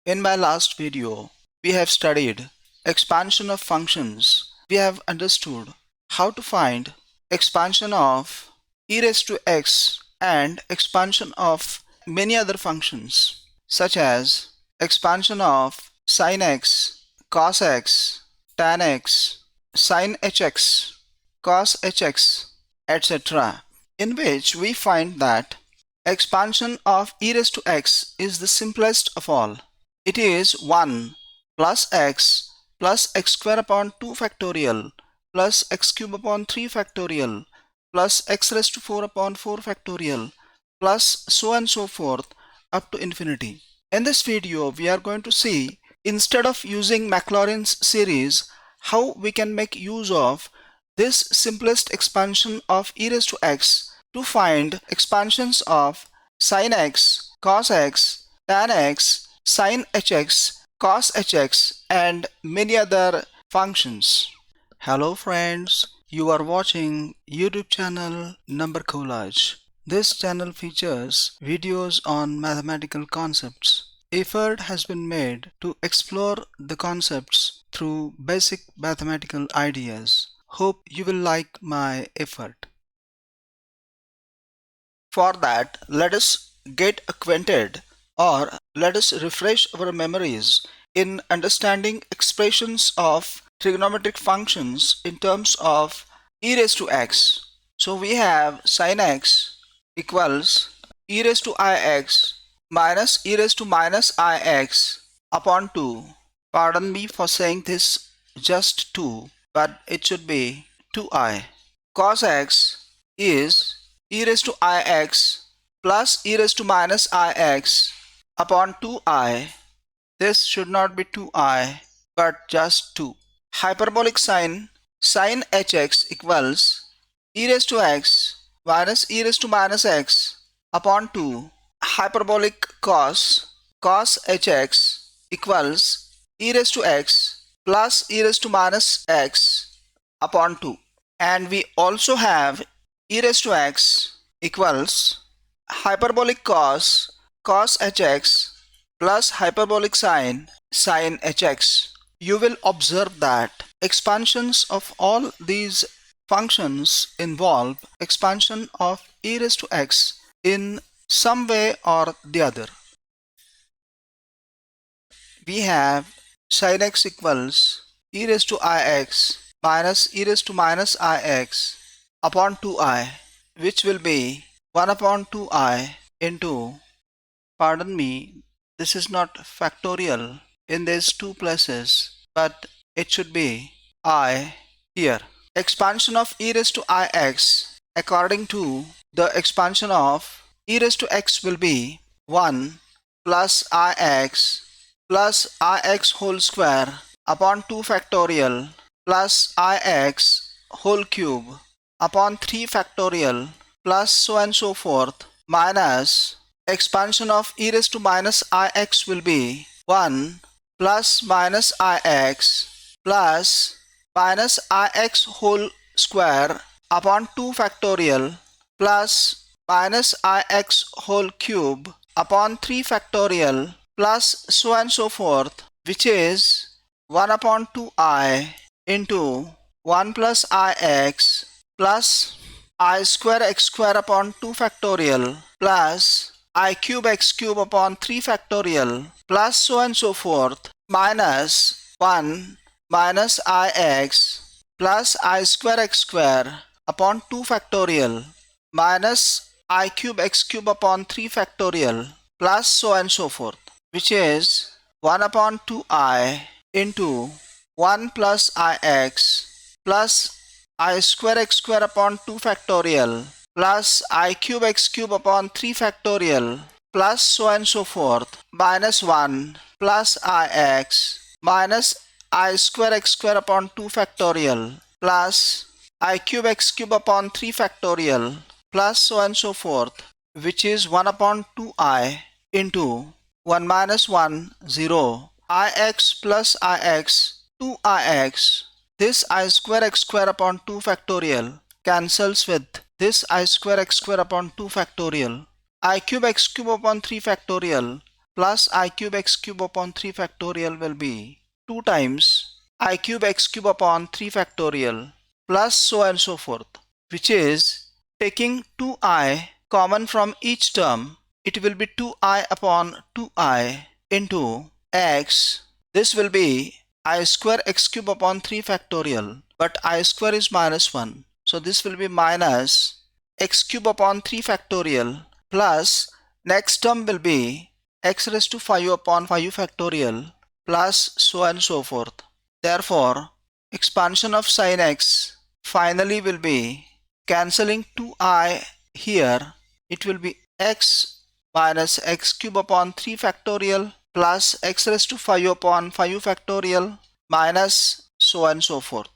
In my last video, we have studied expansion of functions. We have understood how to find expansion of e raised to x and expansion of many other functions such as expansion of sin x, cos x, tan x, sin hx, cos hx, etc., in which we find that expansion of e raised to x is the simplest of all. It is 1 plus x square upon 2 factorial plus x cube upon 3 factorial plus x raised to 4 upon 4 factorial plus so on and so forth up to infinity. In this video, we are going to see, instead of using Maclaurin's series, how we can make use of this simplest expansion of e raised to x to find expansions of sin x, cos x, tan x, sin hx, cos hx, and many other functions. Hello friends, you are watching YouTube channel Number Collage. This channel features videos on mathematical concepts. Effort has been made to explore the concepts through basic mathematical ideas. Hope you will like my effort. For that, let us get acquainted, or let us refresh our memories in understanding expressions of trigonometric functions in terms of e raised to x. So we have sin x equals e raised to ix minus e raised to minus ix upon 2. Pardon me for saying this just 2, but it should be 2i. Cos x is e raised to ix plus e raised to minus ix upon 2i. This should not be 2i but just 2. Hyperbolic sin hx equals e raised to x minus e raised to minus x upon 2. Hyperbolic cos hx equals e raised to x plus e raised to minus x upon 2. And we also have e raised to x equals hyperbolic cos hx plus hyperbolic sin hx. You will observe that expansions of all these functions involve expansion of e raised to x in some way or the other. We have sin x equals e raised to ix minus e raised to minus ix upon 2i, which will be 1 upon 2i into, pardon me, this is not factorial in these two places, but it should be I here. Expansion of e raised to ix according to the expansion of e raised to x will be 1 plus ix whole square upon 2 factorial plus ix whole cube upon 3 factorial plus so and so forth minus expansion of e raised to minus ix will be 1 plus minus ix plus minus ix whole square upon 2 factorial plus minus ix whole cube upon 3 factorial plus so and so forth, which is 1 upon 2i into 1 plus ix plus I square x square upon 2 factorial plus I cube x cube upon 3 factorial plus so and so forth minus 1 minus ix plus I square x square upon 2 factorial minus I cube x cube upon 3 factorial plus so and so forth, which is 1 upon 2i into 1 plus ix plus I square x square upon 2 factorial plus I cube x cube upon 3 factorial plus so and so forth minus 1 plus ix minus I square x square upon 2 factorial plus I cube x cube upon 3 factorial plus so and so forth, which is 1 upon 2i into 1 minus 1 0 ix plus ix 2ix. This I square x square upon 2 factorial cancels with this I square x square upon 2 factorial. I cube x cube upon 3 factorial plus I cube x cube upon 3 factorial will be 2 times I cube x cube upon 3 factorial plus so and so forth, which is taking 2i common from each term, it will be 2i upon 2i into x. This will be I square x cube upon 3 factorial, but I square is minus 1. So this will be minus x cube upon 3 factorial plus next term will be x raised to 5 upon 5 factorial plus so and so forth. Therefore, expansion of sin x finally will be cancelling 2i here. It will be x minus x cube upon 3 factorial plus x raised to 5 upon 5 factorial minus so and so forth.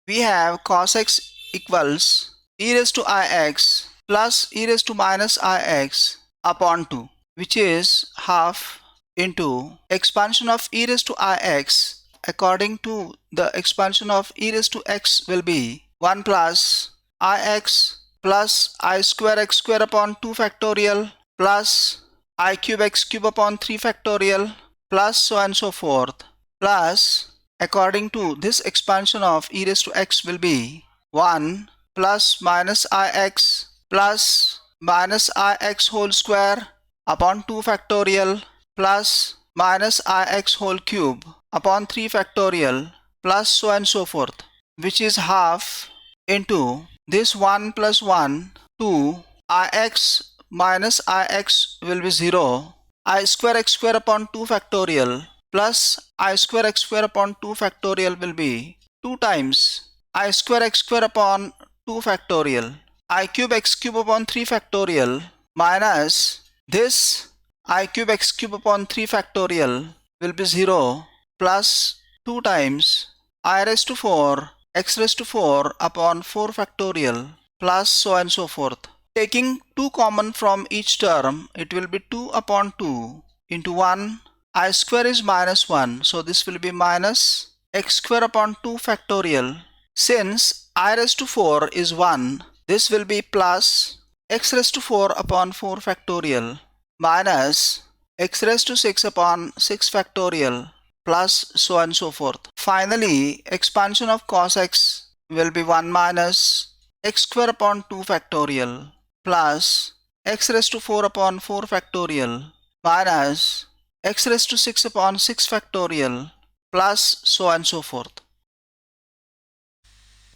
We have cos x equals e raised to ix plus e raised to minus ix upon 2, which is half into expansion of e raised to ix. According to the expansion of e raised to x will be 1 plus ix plus I square x square upon 2 factorial plus I cube x cube upon 3 factorial plus so and so forth, plus according to this expansion of e raised to x will be 1 plus minus ix plus minus ix whole square upon 2 factorial plus minus ix whole cube upon 3 factorial plus so and so forth, which is half into this 1 plus 1 2 ix minus ix will be 0, I square x square upon 2 factorial plus I square x square upon 2 factorial will be 2 times I square x square upon 2 factorial I cube x cube upon 3 factorial minus this I cube x cube upon 3 factorial will be 0 plus 2 times I raised to 4 x raised to 4 upon 4 factorial plus so and so forth. Taking 2 common from each term, it will be 2 upon 2 into 1. I square is minus 1, so this will be minus x square upon 2 factorial. Since I raised to 4 is 1, this will be plus x raised to 4 upon 4 factorial minus x raised to 6 upon 6 factorial plus so and so forth. Finally, expansion of cos x will be 1 minus x square upon 2 factorial plus x raised to 4 upon 4 factorial minus x raised to 6 upon 6 factorial plus so and so forth.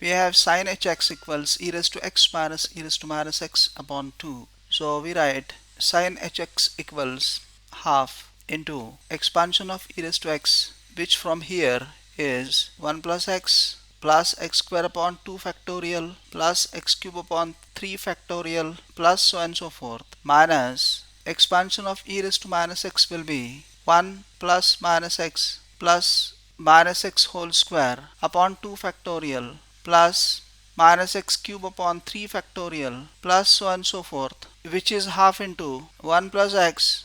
We have sin hx equals e raised to x minus e raised to minus x upon 2. So we write sin hx equals half into expansion of e raised to x, which from here is 1 plus x square upon 2 factorial plus x cube upon 3 factorial plus so and so forth, minus expansion of e raised to minus x will be 1 plus minus x whole square upon 2 factorial plus minus x cube upon 3 factorial plus so and so forth, which is half into 1 plus x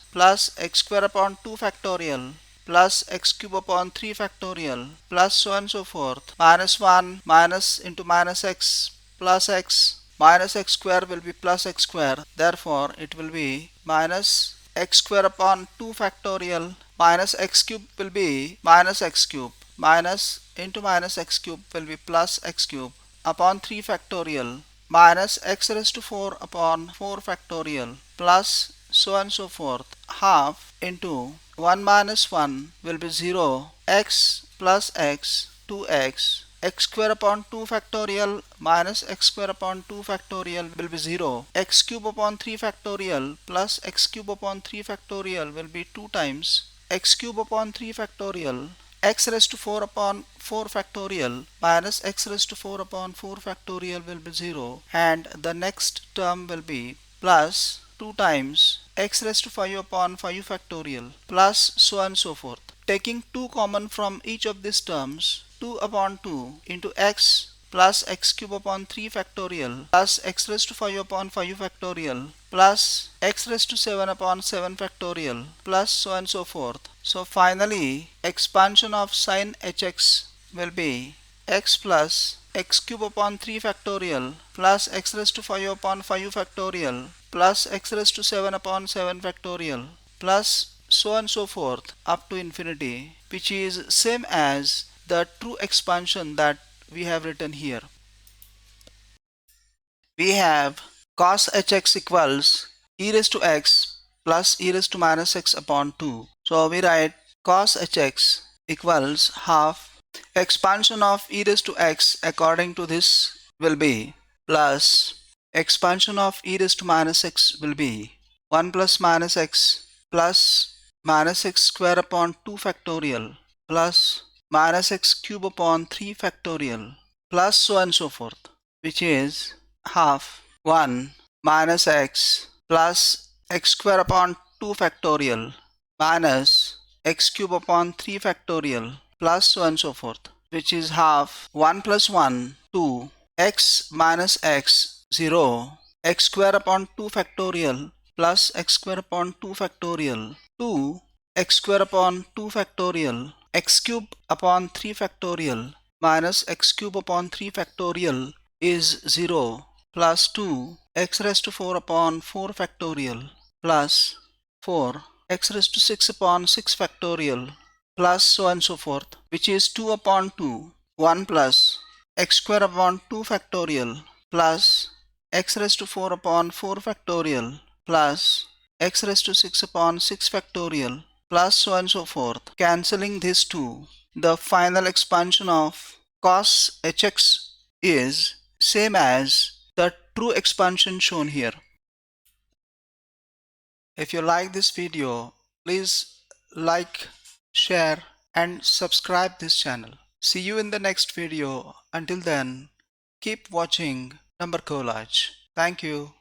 square upon 2 factorial plus x cube upon 3 factorial plus so and so forth, minus 1 minus into minus x plus x minus x square will be plus x square. Therefore, it will be minus x square upon 2 factorial minus x cube will be minus x cube minus into minus x cube will be plus x cube upon 3 factorial minus x raised to 4 upon 4 factorial plus so and so forth, half into 1 minus 1 will be 0, x plus x 2x, x square upon 2 factorial minus x square upon 2 factorial will be 0, x cube upon 3 factorial plus x cube upon 3 factorial will be 2 times x cube upon 3 factorial, x raised to 4 upon 4 factorial minus x raised to 4 upon 4 factorial will be 0, and the next term will be plus 2 times x raised to 5 upon 5 factorial plus so and so forth. Taking 2 common from each of these terms, 2 upon 2 into x plus x cube upon 3 factorial plus x raised to 5 upon 5 factorial plus x raised to 7 upon 7 factorial plus so and so forth. So finally, expansion of sin hx will be x plus x cube upon 3 factorial plus x raised to 5 upon 5 factorial plus x raised to 7 upon 7 factorial plus so on and so forth up to infinity, which is same as the true expansion that we have written here. We have cos hx equals e raised to x plus e raised to minus x upon 2. So we write cos hx equals half expansion of e raised to x according to this will be plus expansion of e raised to minus x will be 1 plus minus x square upon 2 factorial plus minus x cube upon 3 factorial plus so on and so forth, which is half 1 minus x plus x square upon 2 factorial minus x cube upon 3 factorial plus so on and so forth, which is half 1 plus 1 2 x minus x 0 x square upon 2 factorial plus x square upon 2 factorial 2 x square upon 2 factorial x cube upon 3 factorial minus x cube upon 3 factorial is 0 plus 2 x raised to 4 upon 4 factorial plus 4 x raised to 6 upon 6 factorial plus so on and so forth, which is 2 upon 2 1 plus x square upon 2 factorial plus x raised to 4 upon 4 factorial plus x raised to 6 upon 6 factorial plus so on and so forth. Cancelling these two, the final expansion of cos hx is same as the true expansion shown here. If you like this video, please like, share and subscribe this channel. See you in the next video. Until then, keep watching Number Collage. Thank you.